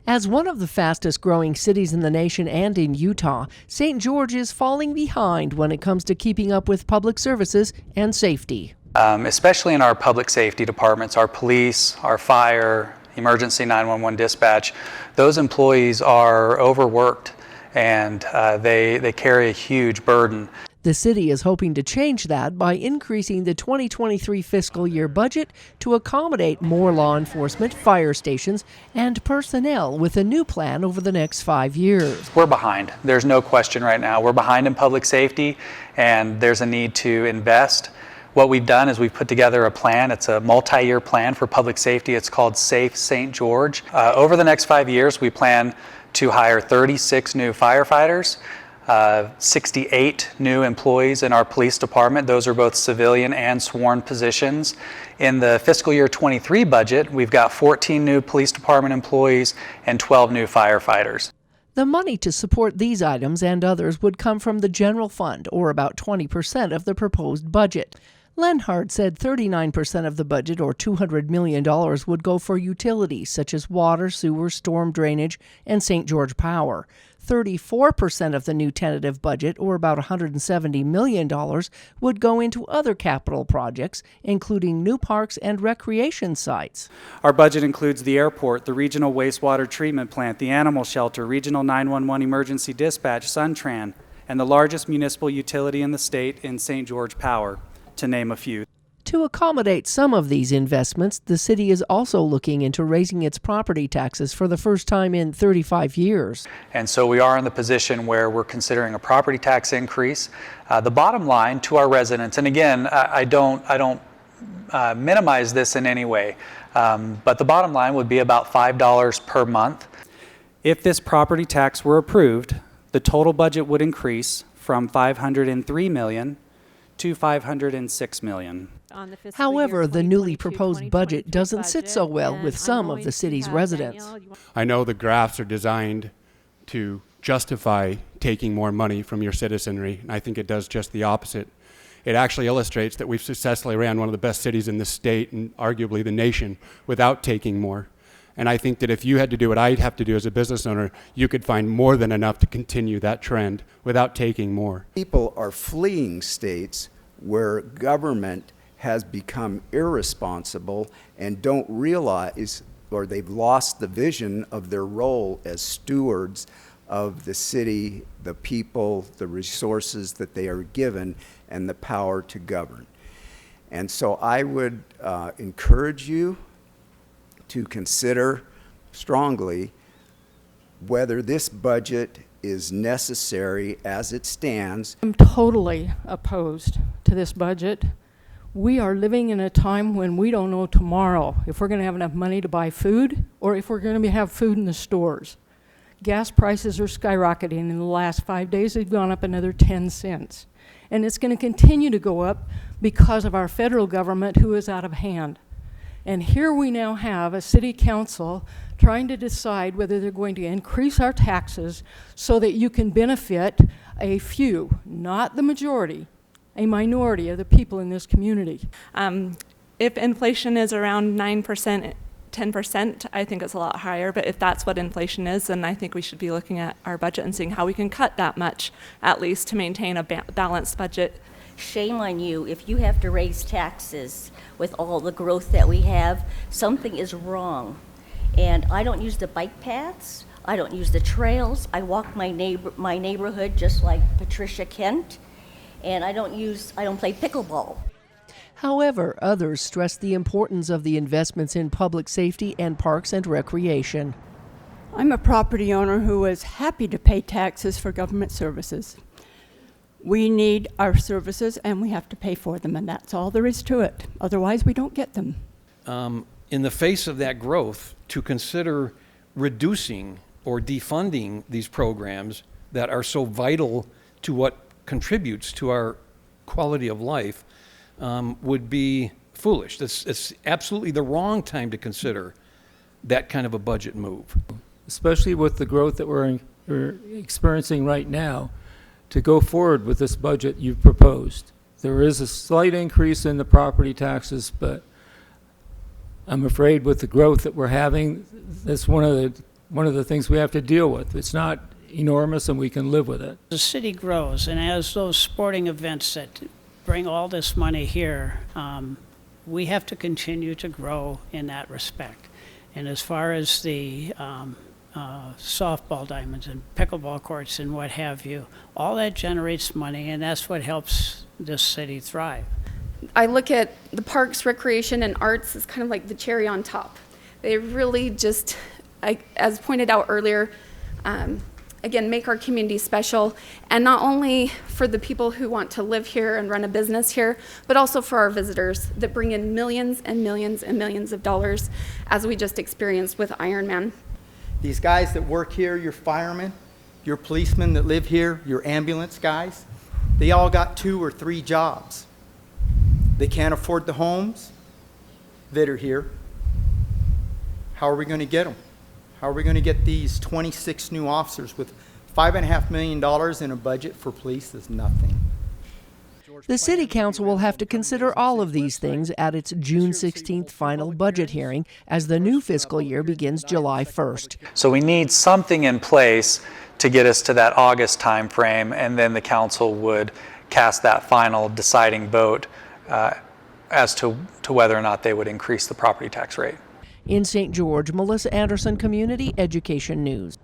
As one of the fastest growing cities in the nation and in Utah, St. George is falling behind when it comes to keeping up with public services and safety. Especially in our public safety departments, our police, our fire, emergency 911 dispatch, those employees are overworked and they carry a huge burden. The city is hoping to change that by increasing the 2023 fiscal year budget to accommodate more law enforcement, fire stations, and personnel with a new plan over the next 5 years. We're behind. There's no question right now. We're behind in public safety, and there's a need to invest. What we've done is we've put together a plan. It's a multi-year plan for public safety. It's called Safe St. George. Over the next 5 years, we plan to hire 36 new firefighters, 68 new employees in our police department. Those are both civilian and sworn positions. In the fiscal year 23 budget, we've got 14 new police department employees and 12 new firefighters. The money to support these items and others would come from the general fund, or about 20% of the proposed budget. Lenhard said 39% of the budget, or $200 million, would go for utilities such as water, sewer, storm drainage, and St. George Power. 34% of the new tentative budget, or about $170 million, would go into other capital projects, including new parks and recreation sites. Our budget includes the airport, the regional wastewater treatment plant, the animal shelter, regional 911 emergency dispatch, Suntran, and the largest municipal utility in the state in St. George Power, to name a few. To accommodate some of these investments, the city is also looking into raising its property taxes for the first time in 35 years. And so we are in the position where we're considering a property tax increase. The bottom line to our residents, and again, I don't minimize this in any way, but the bottom line would be about $5 per month. If this property tax were approved, the total budget would increase from $503 million to $506 million. However, the newly proposed budget doesn't sit so well with some of the city's residents. I know the graphs are designed to justify taking more money from your citizenry, and I think it does just the opposite. It actually illustrates that we've successfully ran one of the best cities in the state and arguably the nation without taking more. And I think that if you had to do what I'd have to do as a business owner, you could find more than enough to continue that trend without taking more. People are fleeing states where government has become irresponsible and don't realize, or they've lost the vision of their role as stewards of the city, the people, the resources that they are given, and the power to govern. And so I would encourage you to consider strongly whether this budget is necessary as it stands. I'm totally opposed to this budget. We are living in a time when we don't know tomorrow if we're going to have enough money to buy food or if we're going to have food in the stores. Gas prices are skyrocketing. In the last 5 days, they've gone up another 10 cents. And it's going to continue to go up because of our federal government, who is out of hand. And here we now have a city council trying to decide whether they're going to increase our taxes so that you can benefit a few, not the majority, a minority of the people in this community. If inflation is around 9%, 10%, I think it's a lot higher, but if that's what inflation is, then I think we should be looking at our budget and seeing how we can cut that much, at least to maintain a balanced budget. Shame on you if you have to raise taxes with all the growth that we have. Something is wrong. And I don't use the bike paths, I don't use the trails, I walk my neighborhood just like Patricia Kent, and I don't play pickleball. However, others stress the importance of the investments in public safety and parks and recreation. I'm a property owner who is happy to pay taxes for government services. We need our services and we have to pay for them, and that's all there is to it. Otherwise, we don't get them. In the face of that growth, to consider reducing or defunding these programs that are so vital to what contributes to our quality of life would be foolish. It's absolutely the wrong time to consider that kind of a budget move. Especially with the growth that we're experiencing right now, to go forward with this budget you've proposed. There is a slight increase in the property taxes, but I'm afraid with the growth that we're having, that's one of one of the things we have to deal with. It's not enormous and we can live with it. The city grows, and as those sporting events that bring all this money here, we have to continue to grow in that respect. And as far as the softball diamonds and pickleball courts and what have you, all that generates money, and that's what helps this city thrive. I look at the parks, recreation, and arts as kind of like the cherry on top. They really just, as pointed out earlier, again, make our community special, and not only for the people who want to live here and run a business here, but also for our visitors that bring in millions and millions and millions of dollars, as we just experienced with Ironman. These guys that work here, your firemen, your policemen that live here, your ambulance guys, they all got 2 or 3 jobs. They can't afford the homes that are here. How are we going to get them? How are we going to get these 26 new officers with $5.5 million in a budget for police is nothing. The City Council will have to consider all of these things at its June 16th final budget hearing as the new fiscal year begins July 1st. So we need something in place to get us to that August time frame, and then the council would cast that final deciding vote as to whether or not they would increase the property tax rate. In St. George, Melissa Anderson, Community Education News.